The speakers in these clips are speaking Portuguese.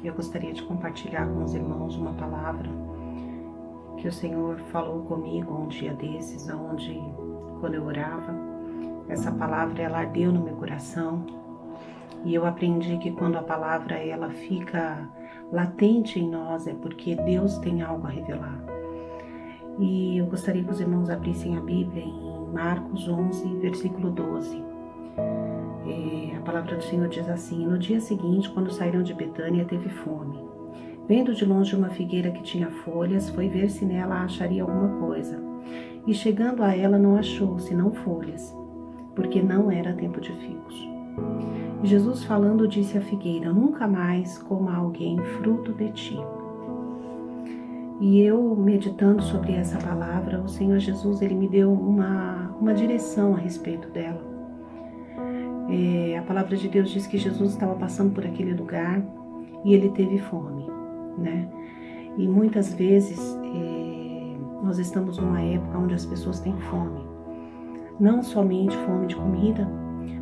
Eu gostaria de compartilhar com os irmãos uma palavra que o Senhor falou comigo um dia desses, quando eu orava, essa palavra ela ardeu no meu coração e eu aprendi que quando a palavra ela fica latente em nós é porque Deus tem algo a revelar. E eu gostaria que os irmãos abrissem a Bíblia em Marcos 11, versículo 12. A palavra do Senhor diz assim: no dia seguinte, quando saíram de Betânia, teve fome. Vendo de longe uma figueira que tinha folhas, foi ver se nela acharia alguma coisa. E chegando a ela não achou, senão folhas, porque não era tempo de figos. E Jesus falando disse à figueira: nunca mais coma alguém fruto de ti. E eu, meditando sobre essa palavra, o Senhor Jesus ele me deu uma direção a respeito dela. A palavra de Deus diz que Jesus estava passando por aquele lugar e ele teve fome, né? E muitas vezes nós estamos numa época onde as pessoas têm fome. Não somente fome de comida,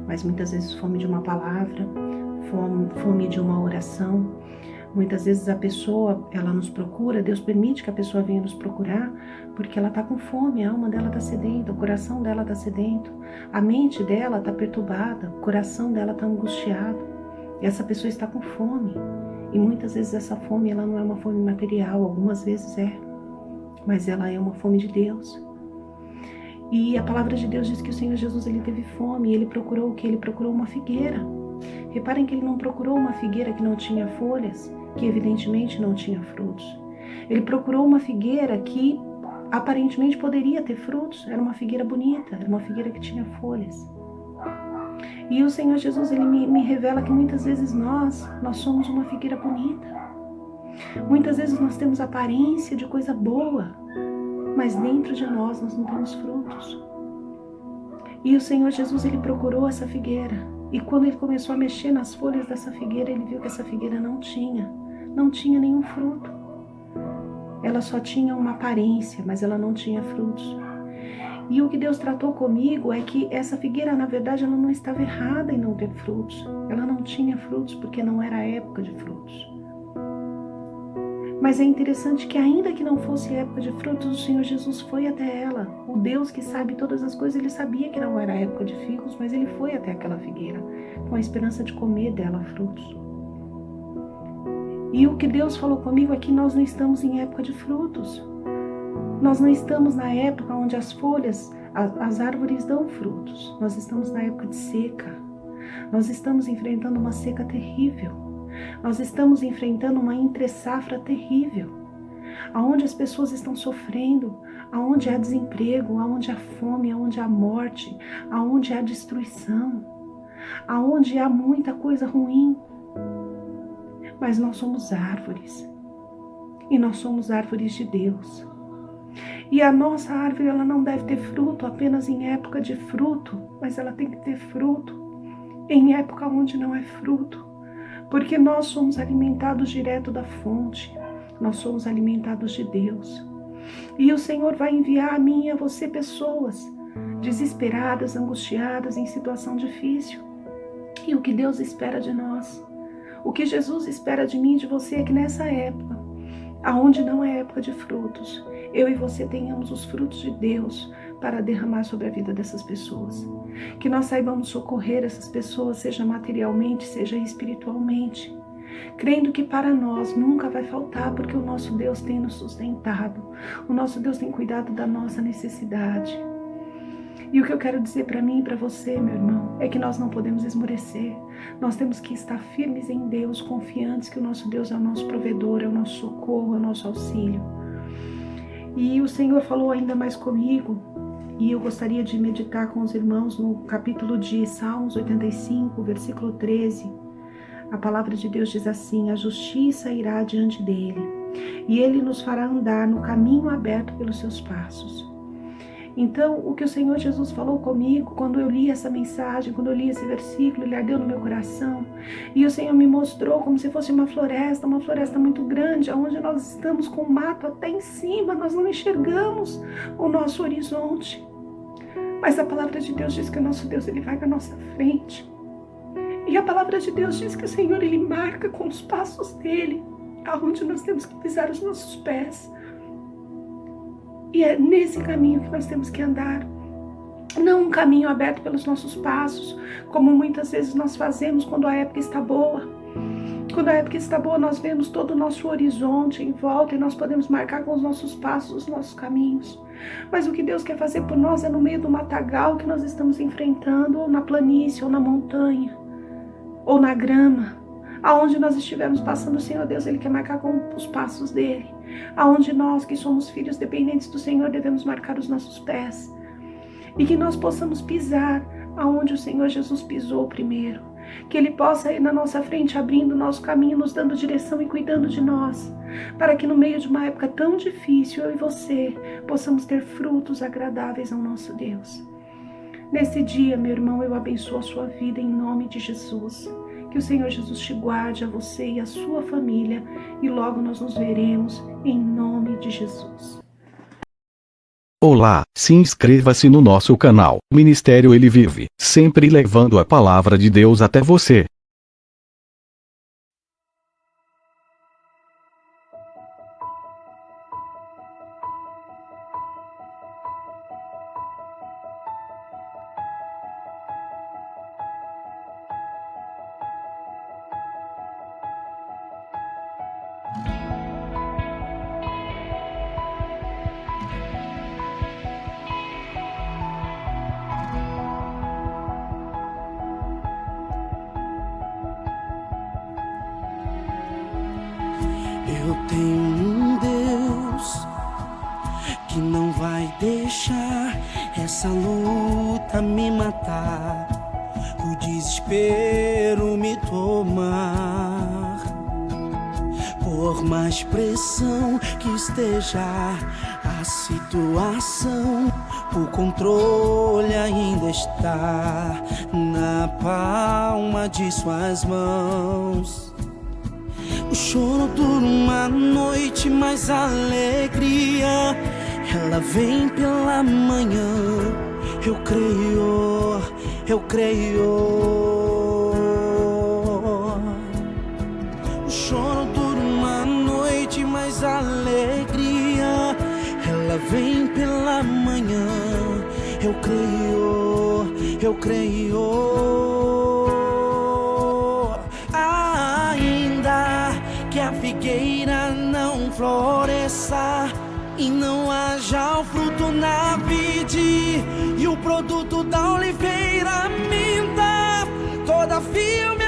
mas muitas vezes fome de uma palavra, fome de uma oração. Muitas vezes a pessoa, ela nos procura, Deus permite que a pessoa venha nos procurar porque ela está com fome, a alma dela está sedenta, o coração dela está sedento, a mente dela está perturbada, o coração dela está angustiado. E essa pessoa está com fome. E muitas vezes essa fome ela não é uma fome material, algumas vezes é, mas ela é uma fome de Deus. E a palavra de Deus diz que o Senhor Jesus ele teve fome e ele procurou o que? Ele procurou uma figueira. Reparem que ele não procurou uma figueira que não tinha folhas, que evidentemente não tinha frutos. Ele procurou uma figueira que aparentemente poderia ter frutos, era uma figueira bonita, era uma figueira que tinha folhas. E o Senhor Jesus ele me revela que muitas vezes nós somos uma figueira bonita. Muitas vezes nós temos aparência de coisa boa, mas dentro de nós não temos frutos. E o Senhor Jesus ele procurou essa figueira. E quando ele começou a mexer nas folhas dessa figueira, ele viu que essa figueira não tinha nenhum fruto. Ela só tinha uma aparência, mas ela não tinha frutos. E o que Deus tratou comigo é que essa figueira, na verdade, ela não estava errada em não ter frutos. Ela não tinha frutos porque não era a época de frutos. Mas é interessante que ainda que não fosse época de frutos, o Senhor Jesus foi até ela. O Deus que sabe todas as coisas, ele sabia que não era época de figos, mas ele foi até aquela figueira com a esperança de comer dela frutos. E o que Deus falou comigo é que nós não estamos em época de frutos. Nós não estamos na época onde as folhas, as árvores dão frutos. Nós estamos na época de seca. Nós estamos enfrentando uma seca terrível. Nós estamos enfrentando uma entre-safra terrível, aonde as pessoas estão sofrendo, aonde há desemprego, aonde há fome, aonde há morte, aonde há destruição, aonde há muita coisa ruim. Mas nós somos árvores, e nós somos árvores de Deus. E a nossa árvore ela não deve ter fruto apenas em época de fruto, mas ela tem que ter fruto em época onde não é fruto. Porque nós somos alimentados direto da fonte, nós somos alimentados de Deus. E o Senhor vai enviar a mim e a você pessoas desesperadas, angustiadas, em situação difícil. E o que Deus espera de nós, o que Jesus espera de mim e de você é que nessa época, aonde não é época de frutos, eu e você tenhamos os frutos de Deus para derramar sobre a vida dessas pessoas. Que nós saibamos socorrer essas pessoas, seja materialmente, seja espiritualmente, crendo que para nós nunca vai faltar, porque o nosso Deus tem nos sustentado, o nosso Deus tem cuidado da nossa necessidade. E o que eu quero dizer para mim e para você, meu irmão, é que nós não podemos esmorecer. Nós temos que estar firmes em Deus, confiantes que o nosso Deus é o nosso provedor, é o nosso socorro, é o nosso auxílio. E o Senhor falou ainda mais comigo, e eu gostaria de meditar com os irmãos no capítulo de Salmos 85, versículo 13. A palavra de Deus diz assim: a justiça irá diante dele, e ele nos fará andar no caminho aberto pelos seus passos. Então, o que o Senhor Jesus falou comigo, quando eu li essa mensagem, quando eu li esse versículo, ele ardeu no meu coração. E o Senhor me mostrou como se fosse uma floresta muito grande, onde nós estamos com o mato até em cima, nós não enxergamos o nosso horizonte. Mas a palavra de Deus diz que o nosso Deus ele vai na nossa frente. E a palavra de Deus diz que o Senhor, Ele marca com os passos dEle aonde nós temos que pisar os nossos pés. E é nesse caminho que nós temos que andar. Não um caminho aberto pelos nossos passos, como muitas vezes nós fazemos quando a época está boa. Quando a época está boa, nós vemos todo o nosso horizonte em volta e nós podemos marcar com os nossos passos os nossos caminhos. Mas o que Deus quer fazer por nós é no meio do matagal que nós estamos enfrentando, ou na planície, ou na montanha, ou na grama. Aonde nós estivermos passando, o Senhor Deus, Ele quer marcar com os passos dEle. Aonde nós, que somos filhos dependentes do Senhor, devemos marcar os nossos pés. E que nós possamos pisar aonde o Senhor Jesus pisou primeiro. Que Ele possa ir na nossa frente, abrindo o nosso caminho, nos dando direção e cuidando de nós. Para que no meio de uma época tão difícil, eu e você possamos ter frutos agradáveis ao nosso Deus. Nesse dia, meu irmão, eu abençoo a sua vida em nome de Jesus. Que o Senhor Jesus te guarde, a você e a sua família. E logo nós nos veremos em nome de Jesus. Olá, se inscreva-se no nosso canal, Ministério Ele Vive, sempre levando a palavra de Deus até você. Eu tenho um Deus que não vai deixar essa luta me matar, o desespero me tomar. Por mais pressão que esteja a situação, o controle ainda está na palma de suas mãos. O choro dura uma noite, mas a alegria ela vem pela manhã. Eu creio, eu creio. O choro dura uma noite, mas a alegria ela vem pela manhã. Eu creio, eu creio. Que a figueira não floresça e não haja o fruto na vide, e o produto da oliveira minta, toda firme